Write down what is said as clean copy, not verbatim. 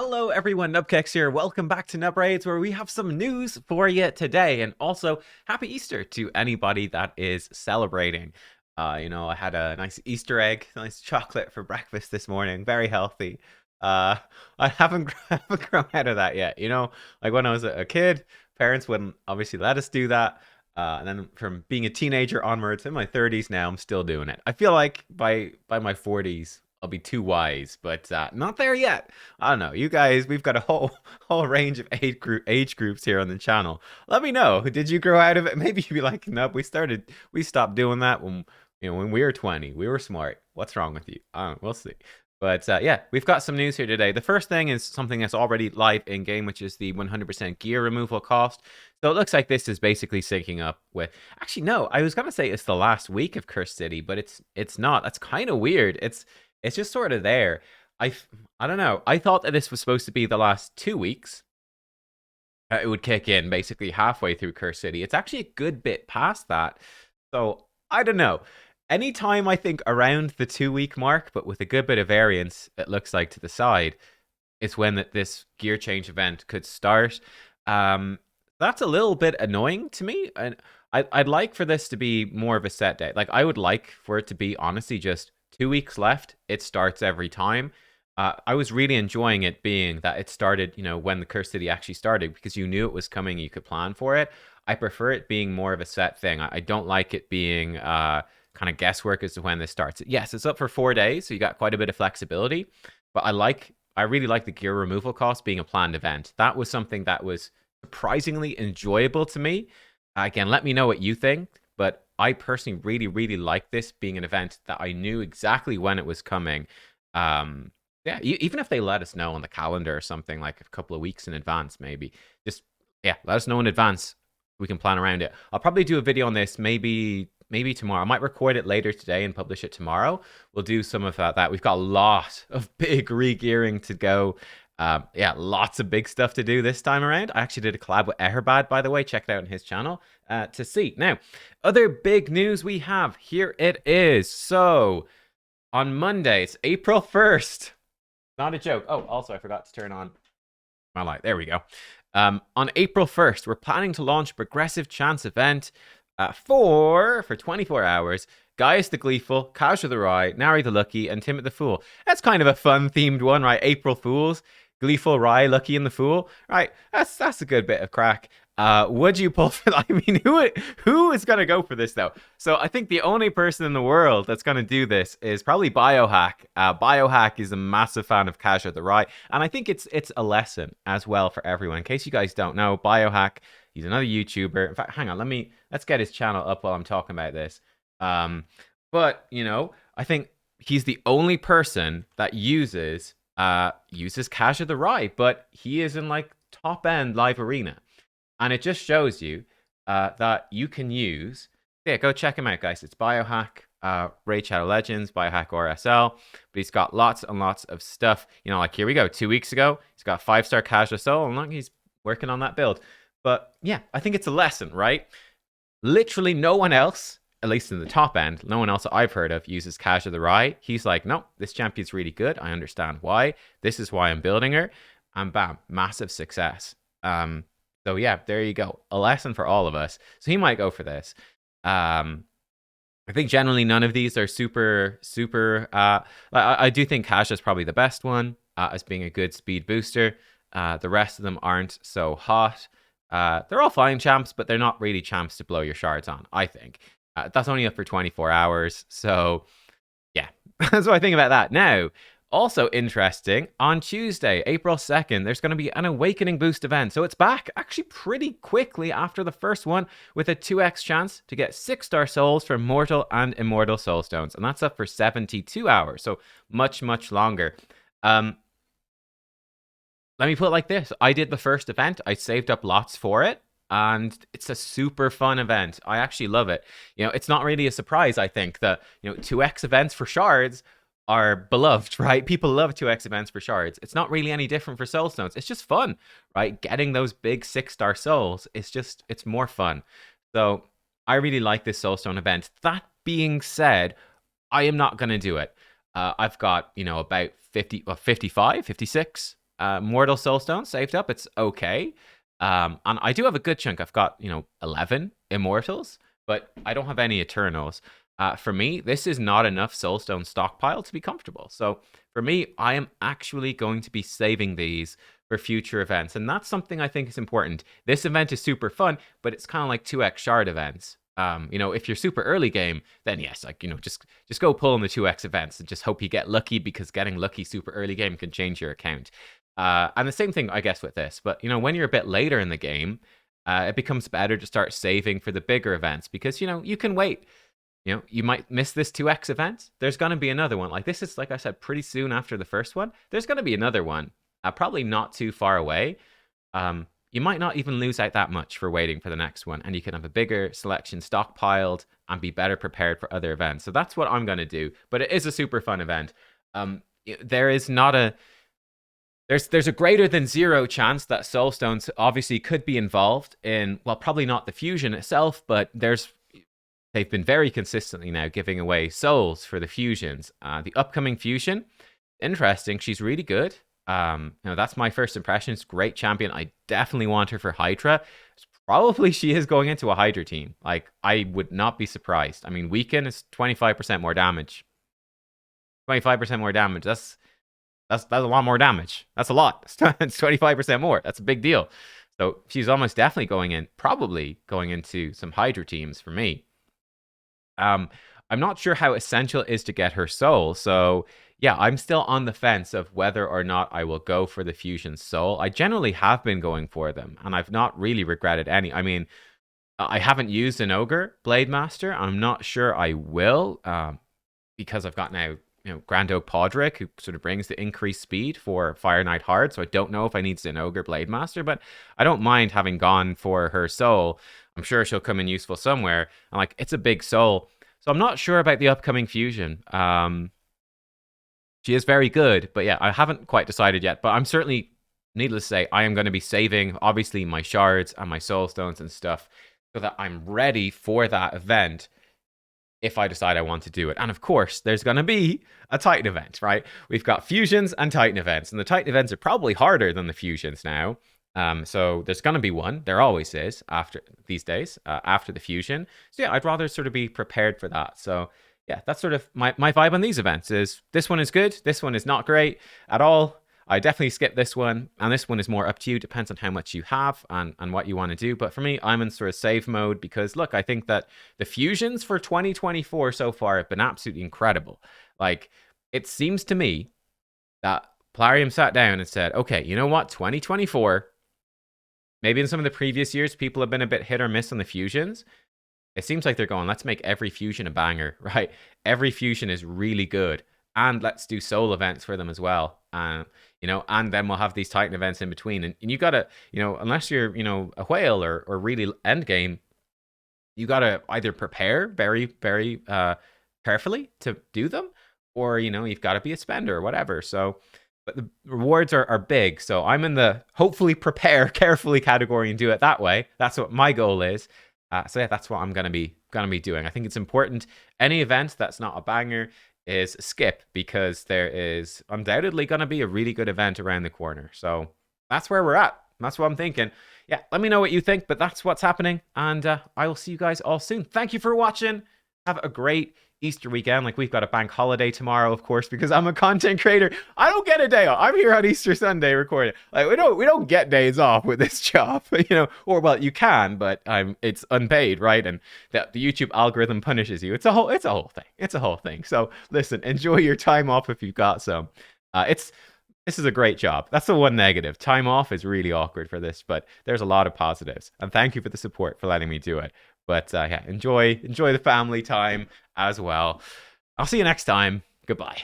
Hello everyone, nubkeks here. Welcome back to Nub Raids, where we have some news for you today. And also, happy Easter to anybody that is celebrating. I had a nice Easter egg, nice chocolate for breakfast this morning. Very healthy. Uh, I haven't, haven't grown out of that yet. Like when I was a kid, parents wouldn't obviously let us do that. And then from being a teenager onwards, in my 30s now, I'm still doing it. I feel like by my 40s, I'll be too wise, but not there yet. I don't know. You guys, we've got a whole range of age groups here on the channel. Let me know. Did you grow out of it? Maybe you'd be like, nope, we stopped doing that when we were 20. We were smart. What's wrong with you? We'll see. But yeah, we've got some news here today. The first thing is something that's already live in game, which is the 100% gear removal cost. So it looks like this is basically syncing up with. Actually, no, I was gonna say it's the last week of Cursed City, but it's not. That's kind of weird. It's just sort of there. I don't know. I thought that this was supposed to be the last 2 weeks. It would kick in basically halfway through Curse City. It's actually a good bit past that. So I don't know. Anytime I think around the 2 week mark, but with a good bit of variance, it looks like to the side, is when this gear change event could start. That's a little bit annoying to me. And I'd like for this to be more of a set date. Like I would like for it to be honestly just 2 weeks left. It starts every time. I was really enjoying it being that it started, when the Curse City actually started because you knew it was coming, you could plan for it. I prefer it being more of a set thing. I don't like it being kind of guesswork as to when this starts. Yes, it's up for 4 days, so you got quite a bit of flexibility. But I really like the gear removal cost being a planned event. That was something that was surprisingly enjoyable to me. Again, let me know what you think. But I personally really, really like this being an event that I knew exactly when it was coming. Yeah, even if they let us know on the calendar or something like a couple of weeks in advance, maybe yeah, let us know in advance. We can plan around it. I'll probably do a video on this maybe tomorrow. I might record it later today and publish it tomorrow. We'll do some of that. We've got a lot of big re-gearing to go. Yeah, lots of big stuff to do this time around. I actually did a collab with Eherbad, by the way. Check it out on his channel to see. Now, other big news we have. Here it is. So, on Monday, it's April 1st. Not a joke. Oh, also, I forgot to turn on my light. There we go. On April 1st, we're planning to launch a Progressive Chance event for 24 hours. Gaius the Gleeful, Kazra the Rye, Nari the Lucky, and Timid the Fool. That's kind of a fun-themed one, right? April Fools. Gleeful, Rye, Lucky, and the Fool. Right, that's a good bit of crack. Would you pull for that? I mean, who is going to go for this, though? So I think the only person in the world that's going to do this is probably Biohack. Biohack is a massive fan of Kazra the Rye, and I think it's a lesson as well for everyone. In case you guys don't know, Biohack, he's another YouTuber. In fact, hang on, let's get his channel up while I'm talking about this. But, I think he's the only person that uses Kazra the Rye, but he is in like top end live arena. And it just shows you that you can use. Yeah, go check him out, guys. It's Biohack, Raid Shadow Legends, Biohack RSL. But he's got lots and lots of stuff. Like here we go. 2 weeks ago, he's got 5-star Kazra Soul, and he's working on that build. But yeah, I think it's a lesson, right? Literally no one else, at least in the top end, no one else I've heard of uses Kazra the Rye. He's like, no, this champion's really good. I understand why. This is why I'm building her. And bam, massive success. So yeah, there you go. A lesson for all of us. So he might go for this. I think generally none of these are super. I do think Kazra is probably the best one as being a good speed booster. The rest of them aren't so hot. They're all fine champs, but they're not really champs to blow your shards on, I think. That's only up for 24 hours. So yeah, that's what I think about that. Now, also interesting, on Tuesday, April 2nd, there's going to be an Awakening Boost event. So it's back actually pretty quickly after the first one with a 2x chance to get 6-star souls for Mortal and Immortal Soulstones. And that's up for 72 hours. So much, much longer. Let me put it like this. I did the first event. I saved up lots for it. And it's a super fun event. I actually love it. It's not really a surprise, I think, that, 2x events for shards are beloved, right? People love 2x events for shards. It's not really any different for soulstones. It's just fun, right? Getting those big 6-star souls, it's more fun. So I really like this soulstone event. That being said, I am not going to do it. I've got, about 55, 56 Mortal Soulstone saved up. It's okay. And I do have a good chunk. I've got, 11 Immortals, but I don't have any Eternals. For me, this is not enough Soulstone stockpile to be comfortable. So for me, I am actually going to be saving these for future events. And that's something I think is important. This event is super fun, but it's kind of like 2x shard events. If you're super early game, then yes, like, just go pull in the 2x events and just hope you get lucky, because getting lucky super early game can change your account. And the same thing, I guess, with this. But, when you're a bit later in the game, it becomes better to start saving for the bigger events, because, you can wait. You might miss this 2x event. There's going to be another one. Like, this is, like I said, pretty soon after the first one. There's going to be another one, probably not too far away. You might not even lose out that much for waiting for the next one, and you can have a bigger selection stockpiled and be better prepared for other events. So that's what I'm going to do. But it is a super fun event. There is not a... There's a greater than 0 chance that Soulstones obviously could be involved in, well, probably not the fusion itself, but they've been very consistently now giving away souls for the fusions. The upcoming fusion, interesting. She's really good. That's my first impressions. Great champion. I definitely want her for Hydra. Probably she is going into a Hydra team. Like, I would not be surprised. I mean, Weaken is 25% more damage. 25% more damage. That's a lot more damage. That's a lot. It's 25% more. That's a big deal. So she's almost definitely probably going into some Hydra teams for me. I'm not sure how essential it is to get her soul. So yeah, I'm still on the fence of whether or not I will go for the fusion soul. I generally have been going for them, and I've not really regretted any. I mean, I haven't used an Ogre Blade Master. I'm not sure I will, because I've got now, Grand Oak Podrick, who sort of brings the increased speed for Fire Knight Hard. So I don't know if I need an Ogre Blade Master, but I don't mind having gone for her soul. I'm sure she'll come in useful somewhere. And like, it's a big soul. So I'm not sure about the upcoming fusion. She is very good, but yeah, I haven't quite decided yet. But I'm certainly, needless to say, I am going to be saving, obviously, my shards and my soul stones and stuff, so that I'm ready for that event if I decide I want to do it. And of course, there's going to be a Titan event, right? We've got fusions and Titan events, and the Titan events are probably harder than the fusions now. So there's going to be one. There always is after these days, after the fusion. So yeah, I'd rather sort of be prepared for that. So yeah, that's sort of my vibe on these events. Is this one is good, this one is not great at all. I definitely skip this one, and this one is more up to you. Depends on how much you have and what you want to do. But for me, I'm in sort of save mode, because look, I think that the fusions for 2024 so far have been absolutely incredible. Like, it seems to me that Plarium sat down and said, okay, you know what, 2024, maybe in some of the previous years, people have been a bit hit or miss on the fusions. It seems like they're going, let's make every fusion a banger, right? Every fusion is really good. And let's do soul events for them as well. And then we'll have these Titan events in between. And you gotta, unless you're, a whale or really end game, you gotta either prepare very, very carefully to do them, or, you've got to be a spender or whatever. So, but the rewards are big. So I'm in the hopefully prepare carefully category and do it that way. That's what my goal is. So yeah, that's what I'm gonna be doing. I think it's important. Any event that's not a banger is skip, because there is undoubtedly going to be a really good event around the corner. So that's where we're at. That's what I'm thinking. Yeah, let me know what you think, but that's what's happening. And I will see you guys all soon. Thank you for watching. Have a great Easter weekend. Like, we've got a bank holiday tomorrow, of course, because I'm a content creator. I don't get a day off. I'm here on Easter Sunday recording. Like, we don't get days off with this job, or well, you can, but it's unpaid, right? And the YouTube algorithm punishes you. It's a whole thing. It's a whole thing. So listen, enjoy your time off if you've got some. This is a great job. That's the one negative. Time off is really awkward for this, but there's a lot of positives. And thank you for the support for letting me do it. But yeah, enjoy the family time as well. I'll see you next time. Goodbye.